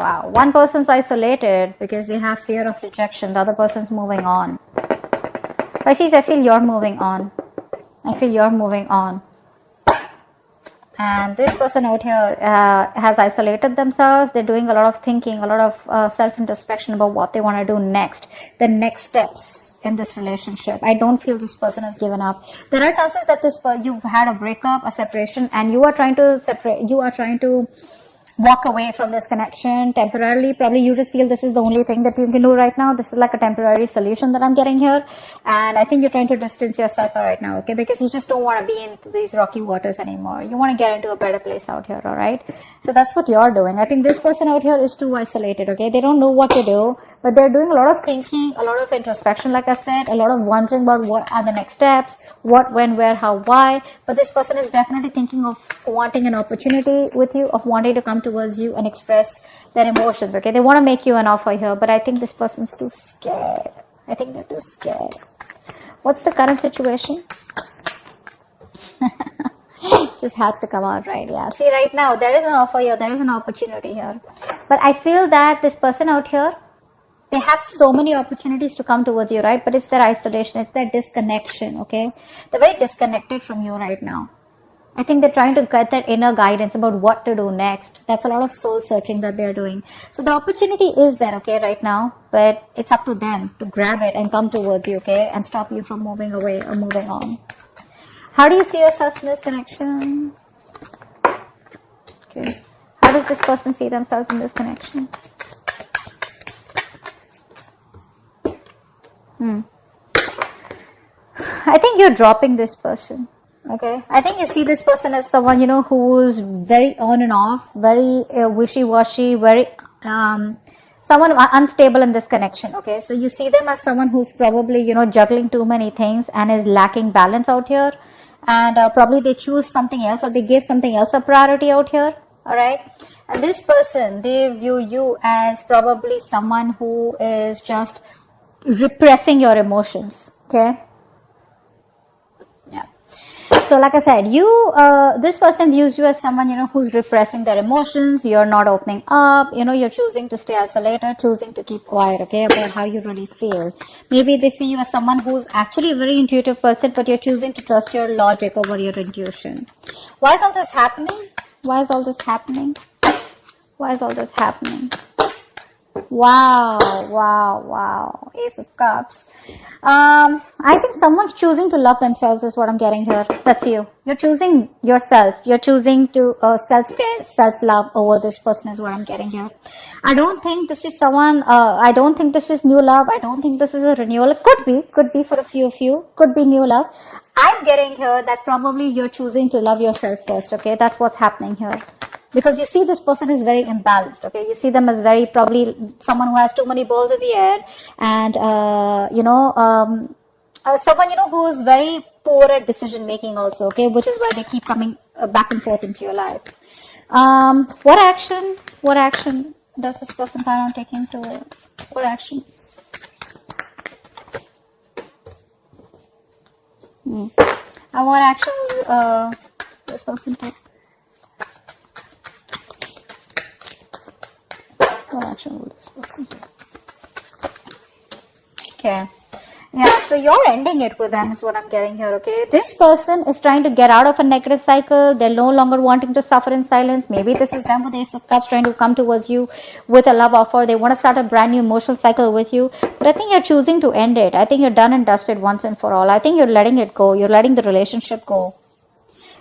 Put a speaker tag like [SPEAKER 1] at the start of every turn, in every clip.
[SPEAKER 1] Wow. One person's isolated because they have fear of rejection. The other person's moving on. Pisces, I feel you're moving on. I feel you're moving on. And this person out here has isolated themselves. They're doing a lot of thinking, a lot of self-introspection about what they want to do next. The next steps in this relationship. I don't feel this person has given up. There are chances that you've had a breakup, a separation, and you are trying to separate. You are trying to walk away from this connection temporarily. Probably you just feel this is the only thing that you can do right now. This is like a temporary solution that I'm getting here. And I think you're trying to distance yourself right now, okay? Because you just don't want to be in these rocky waters anymore. You want to get into a better place out here, all right? So that's what you're doing. I think this person out here is too isolated, okay? They don't know what to do, but they're doing a lot of thinking, a lot of introspection, like I said, a lot of wondering about what are the next steps, what, when, where, how, why. But this person is definitely thinking of wanting an opportunity with you, of wanting to come towards you and express their emotions, okay? They want to make you an offer here, but I think this person's too scared. I think they're too scared. What's the current situation? Just had to come out, right? Yeah. See, right now, there is an offer here. There is an opportunity here. But I feel that this person out here, they have so many opportunities to come towards you, right? But it's their isolation. It's their disconnection, okay? They're very disconnected from you right now. I think they're trying to get that inner guidance about what to do next. That's a lot of soul searching that they're doing. So the opportunity is there, okay, right now. But it's up to them to grab it and come towards you, okay? And stop you from moving away or moving on. How do you see yourself in this connection? Okay. How does this person see themselves in this connection? I think you're dropping this person. Okay, I think you see this person as someone, you know, who's very on and off, very wishy-washy, very someone unstable in this connection. Okay, so you see them as someone who's probably, you know, juggling too many things and is lacking balance out here, and probably they choose something else or they give something else a priority out here. All right, and this person, they view you as probably someone who is just repressing your emotions. Okay. So like I said, this person views you as someone, you know, who's repressing their emotions. You're not opening up, you know, you're choosing to stay isolated, choosing to keep quiet, okay, about how you really feel. Maybe they see you as someone who's actually a very intuitive person, but you're choosing to trust your logic over your intuition. Why is all this happening? Why is all this happening? Why is all this happening? Wow. Ace of Cups. I think someone's choosing to love themselves is what I'm getting here. That's you. You're choosing yourself. You're choosing to self-care, self-love over this person is what I'm getting here. I don't think this is someone, I don't think this is new love. I don't think this is a renewal. It could be for a few of you. Could be new love. I'm getting here that probably you're choosing to love yourself first, okay? That's what's happening here. Because you see this person is very imbalanced, okay? You see them as very probably someone who has too many balls in the air and, someone, you know, who is very poor at decision making also, okay? Which is why they keep coming back and forth into your life. What action does this person plan on taking to it? What action? And what action will this person take? What action will this person take? Okay. Yeah, so you're ending it with them is what I'm getting here, okay? This person is trying to get out of a negative cycle. They're no longer wanting to suffer in silence. Maybe this is them with Ace of Cups trying to come towards you with a love offer. They want to start a brand new emotional cycle with you. But I think you're choosing to end it. I think you're done and dusted once and for all. I think you're letting it go. You're letting the relationship go.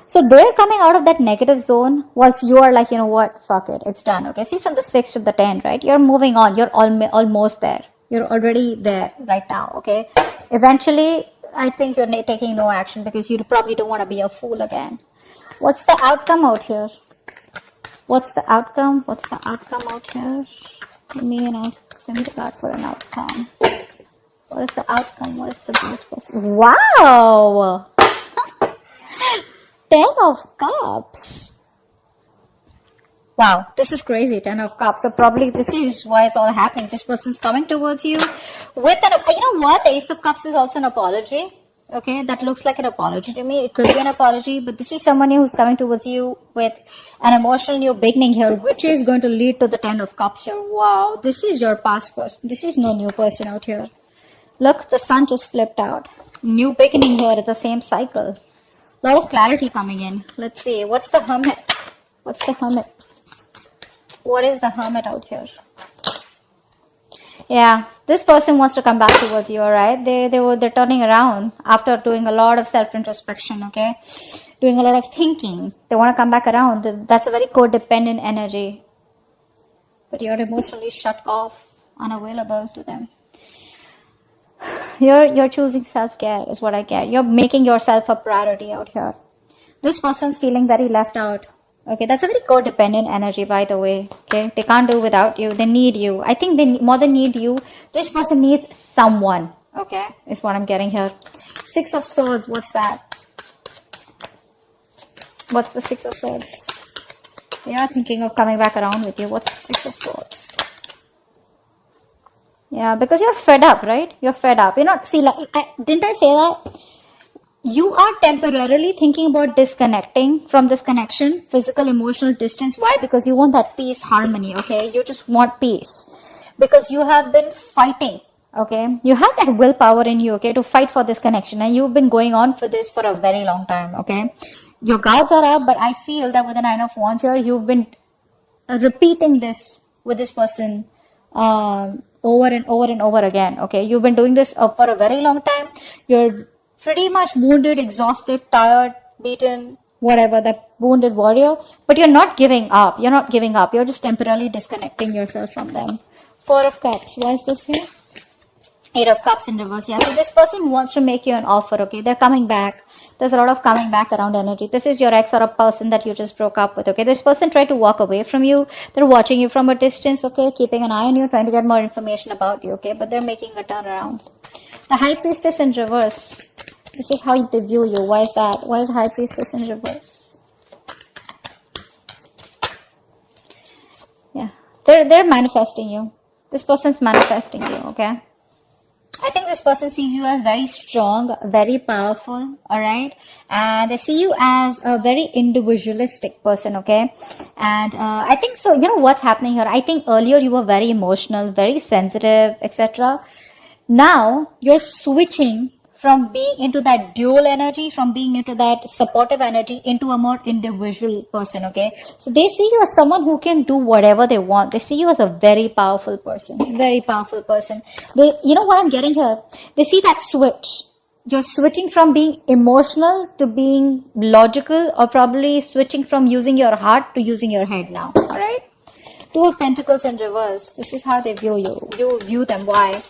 [SPEAKER 1] So they're coming out of that negative zone whilst you are like, you know what, fuck it, it's done, okay? See, from the 6 to the 10, right? You're moving on. You're almost there. You're already there right now, okay? Eventually, I think you're taking no action because you probably don't want to be a fool again. What's the outcome out here? What's the outcome? What's the outcome out here? Give me the card for an outcome. What is the outcome? What is the best person? Wow! 10 of Cups. Wow, this is crazy, 10 of Cups. So probably this is why it's all happening. This person's coming towards you with you know what? The Ace of Cups is also an apology. Okay, that looks like an apology to me. It could be an apology, but this is someone who's coming towards you with an emotional new beginning here, which is going to lead to the 10 of Cups here. Wow, this is your past person. This is no new person out here. Look, the sun just flipped out. New beginning here at the same cycle. A lot of clarity coming in. Let's see. What's the Hermit? What's the Hermit? What is the Hermit out here? Yeah, this person wants to come back towards you, alright? They're turning around after doing a lot of self-introspection, okay? Doing a lot of thinking. They want to come back around. That's a very codependent energy. But you're emotionally shut off, unavailable to them. You're choosing self-care is what I get. You're making yourself a priority out here. This person's feeling very left out. Okay, that's a very codependent energy, by the way. Okay, they can't do without you. They need you. I think they more than need you. This person needs someone. Okay, is what I'm getting here. 6 of Swords. What's that? What's the 6 of Swords? They are thinking of coming back around with you. What's the 6 of Swords? Yeah, because you're fed up, right? You're fed up. You're not. See, like, didn't I say that? You are temporarily thinking about disconnecting from this connection, physical, emotional distance. Why? Because you want that peace, harmony, okay? You just want peace. Because you have been fighting, okay? You have that willpower in you, okay, to fight for this connection. And you've been going on for this for a very long time, okay? Your guards are up, but I feel that with the 9 of Wands here, you've been repeating this with this person over and over and over again, okay? You've been doing this for a very long time. You're pretty much wounded, exhausted, tired, beaten, whatever, that wounded warrior. But you're not giving up. You're not giving up. You're just temporarily disconnecting yourself from them. 4 of Cups. Why is this here? 8 of Cups in reverse. Yeah, so this person wants to make you an offer, okay? They're coming back. There's a lot of coming back around energy. This is your ex or a person that you just broke up with, okay? This person tried to walk away from you. They're watching you from a distance, okay? Keeping an eye on you, trying to get more information about you, okay? But they're making a turnaround. The High Priestess in reverse. This is how they view you. Why is that? Why is High Priestess in reverse? Yeah. They're manifesting you. This person's manifesting you, okay? I think this person sees you as very strong, very powerful, alright? And they see you as a very individualistic person, okay? And I think so, you know what's happening here? I think earlier you were very emotional, very sensitive, etc. Now you're switching from being into that dual energy, from being into that supportive energy, into a more individual person, okay? So they see you as someone who can do whatever they want. They see you as a very powerful person, very powerful person. They, you know what I'm getting here? They see that switch. You're switching from being emotional to being logical, or probably switching from using your heart to using your head now, alright? 2 of Pentacles in reverse. This is how they view you. You view them. Why?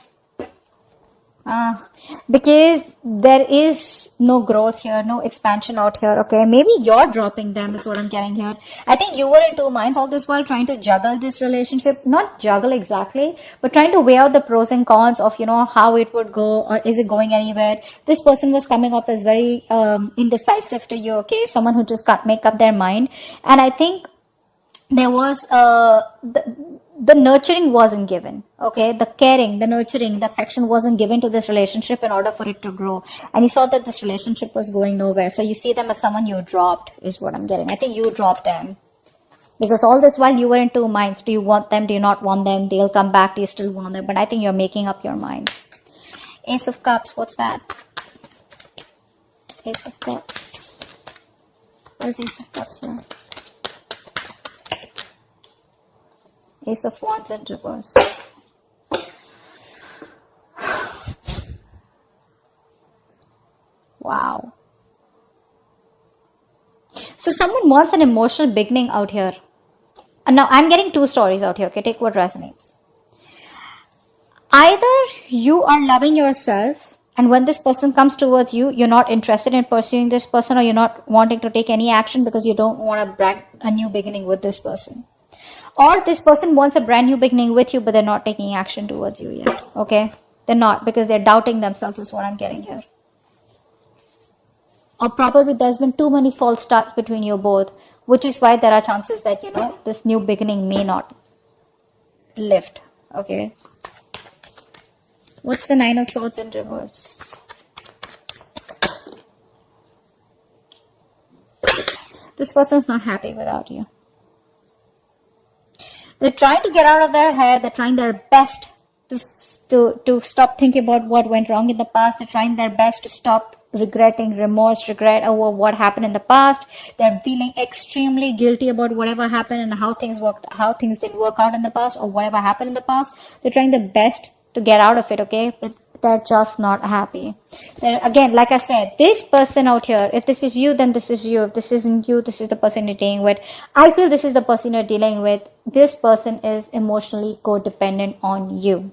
[SPEAKER 1] Because there is no growth here, no expansion out here, okay? Maybe you're dropping them is what I'm getting here. I think you were in 2 minds all this while trying to juggle this relationship. Not juggle exactly, but trying to weigh out the pros and cons of, you know, how it would go, or is it going anywhere? This person was coming up as very indecisive to you, okay? Someone who just can't make up their mind. And I think there was the nurturing wasn't given, okay? The caring, the nurturing, the affection wasn't given to this relationship in order for it to grow. And you saw that this relationship was going nowhere. So you see them as someone you dropped is what I'm getting. I think you dropped them. Because all this while you were in 2 minds. Do you want them? Do you not want them? They'll come back. Do you still want them? But I think you're making up your mind. Ace of Cups. What's that? Ace of Cups. Where's Ace of Cups here? Ace of Wands in reverse. Wow. So someone wants an emotional beginning out here. And now I'm getting 2 stories out here. Okay, take what resonates. Either you are loving yourself, and when this person comes towards you, you're not interested in pursuing this person, or you're not wanting to take any action because you don't want a new beginning with this person. Or this person wants a brand new beginning with you, but they're not taking action towards you yet. Okay? They're not, because they're doubting themselves is what I'm getting here. Or probably there's been too many false starts between you both, which is why there are chances that, you know, this new beginning may not lift. Okay? What's the 9 of Swords in reverse? This person is not happy without you. They're trying to get out of their head. They're trying their best to stop thinking about what went wrong in the past. They're trying their best to stop regretting, regret over what happened in the past. They're feeling extremely guilty about whatever happened and how things didn't work out in the past, or whatever happened in the past. They're trying their best to get out of it, okay? But they're just not happy. Again, like I said, this person out here, if this is you, then this is you. If this isn't you, this is the person you're dealing with. I feel this is the person you're dealing with. This person is emotionally codependent on you.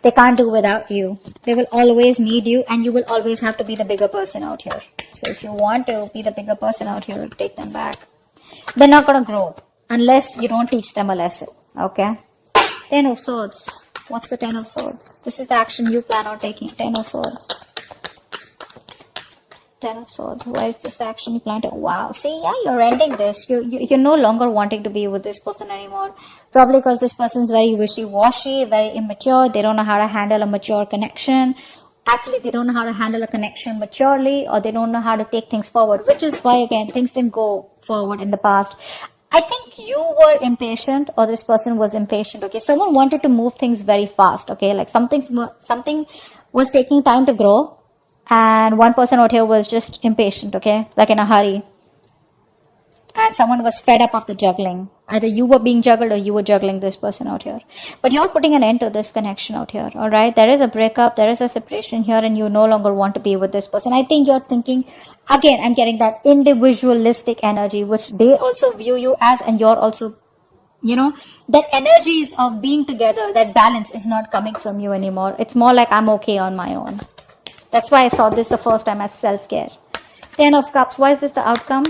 [SPEAKER 1] They can't do without you. They will always need you, and you will always have to be the bigger person out here. So if you want to be the bigger person out here, take them back. They're not going to grow unless you don't teach them a lesson, okay? 10 of Swords. What's the 10 of Swords? This is the action you plan on taking. 10 of Swords. 10 of Swords. Why is this the action you plan to? Wow. See, yeah, you're ending this. You're no longer wanting to be with this person anymore. Probably because this person is very wishy-washy, very immature. They don't know how to handle a mature connection. Actually, they don't know how to handle a connection maturely, or they don't know how to take things forward, which is why, again, things didn't go forward in the past. I think you were impatient, or this person was impatient, okay? Someone wanted to move things very fast, okay? Like something was taking time to grow, and one person out here was just impatient, okay? Like in a hurry. And someone was fed up of the juggling. Either you were being juggled or you were juggling this person out here. But you're putting an end to this connection out here, alright? There is a breakup, there is a separation here, and you no longer want to be with this person. I think you're thinking, again, I'm getting that individualistic energy, which they also view you as, and you're also, that energies of being together, that balance is not coming from you anymore. It's more like I'm okay on my own. That's why I saw this the first time as self-care. 10 of Cups. Why is this the outcome?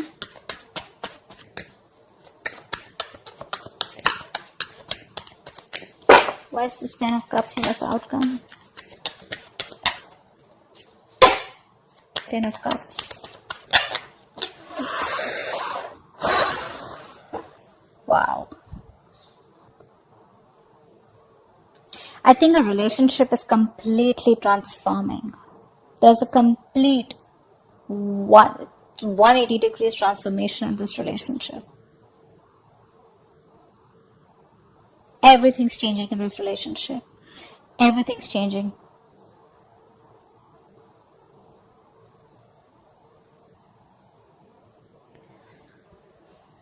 [SPEAKER 1] Why is this 10 of Cups here as the outcome? 10 of Cups. Wow. I think a relationship is completely transforming. There's a complete 180 degrees transformation in this relationship. Everything's changing in this relationship. Everything's changing.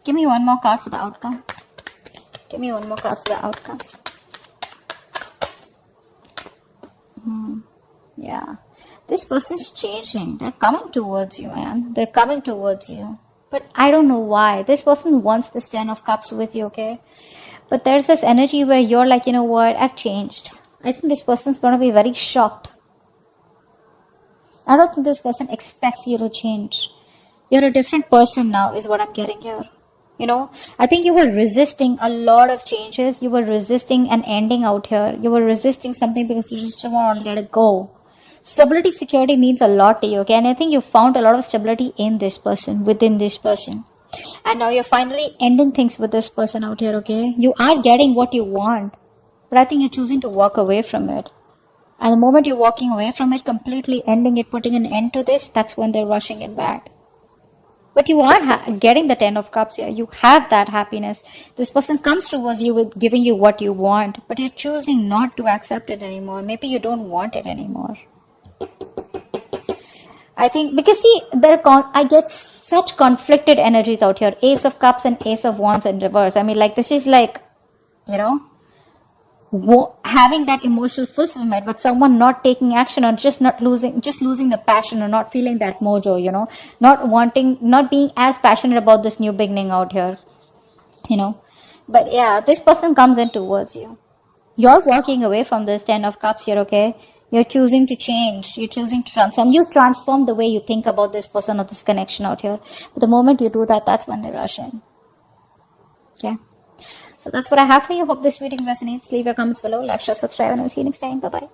[SPEAKER 1] Give me one more card for the outcome. Give me one more card for the outcome. Yeah. This person's changing. They're coming towards you, man. They're coming towards you. But I don't know why. This person wants this 10 of Cups with you, okay? But there's this energy where you're like, you know what? I've changed. I think this person's going to be very shocked. I don't think this person expects you to change. You're a different person now is what I'm getting here. I think you were resisting a lot of changes. You were resisting an ending out here. You were resisting something because you just want to let it go. Stability, security means a lot to you, okay? And I think you found a lot of stability in this person, within this person. And now you're finally ending things with this person out here, okay? You are getting what you want, but I think you're choosing to walk away from it. And the moment you're walking away from it, completely ending it, putting an end to this, that's when they're rushing it back. But you are getting the 10 of Cups here. You have that happiness. This person comes towards you with giving you what you want, but you're choosing not to accept it anymore. Maybe you don't want it anymore. I think, because see, I get such conflicted energies out here. Ace of Cups and Ace of Wands in reverse. I mean, like, this is like, having that emotional fulfillment, but someone not taking action, or just losing the passion, or not feeling that mojo, not being as passionate about this new beginning out here, But yeah, this person comes in towards you. You're walking away from this 10 of Cups here, okay? You're choosing to change. You're choosing to transform. You transform the way you think about this person or this connection out here. But the moment you do that, that's when they rush in. Okay? So that's what I have for you. Hope this reading resonates. Leave your comments below. Like, share, subscribe, and I'll see you next time. Bye-bye.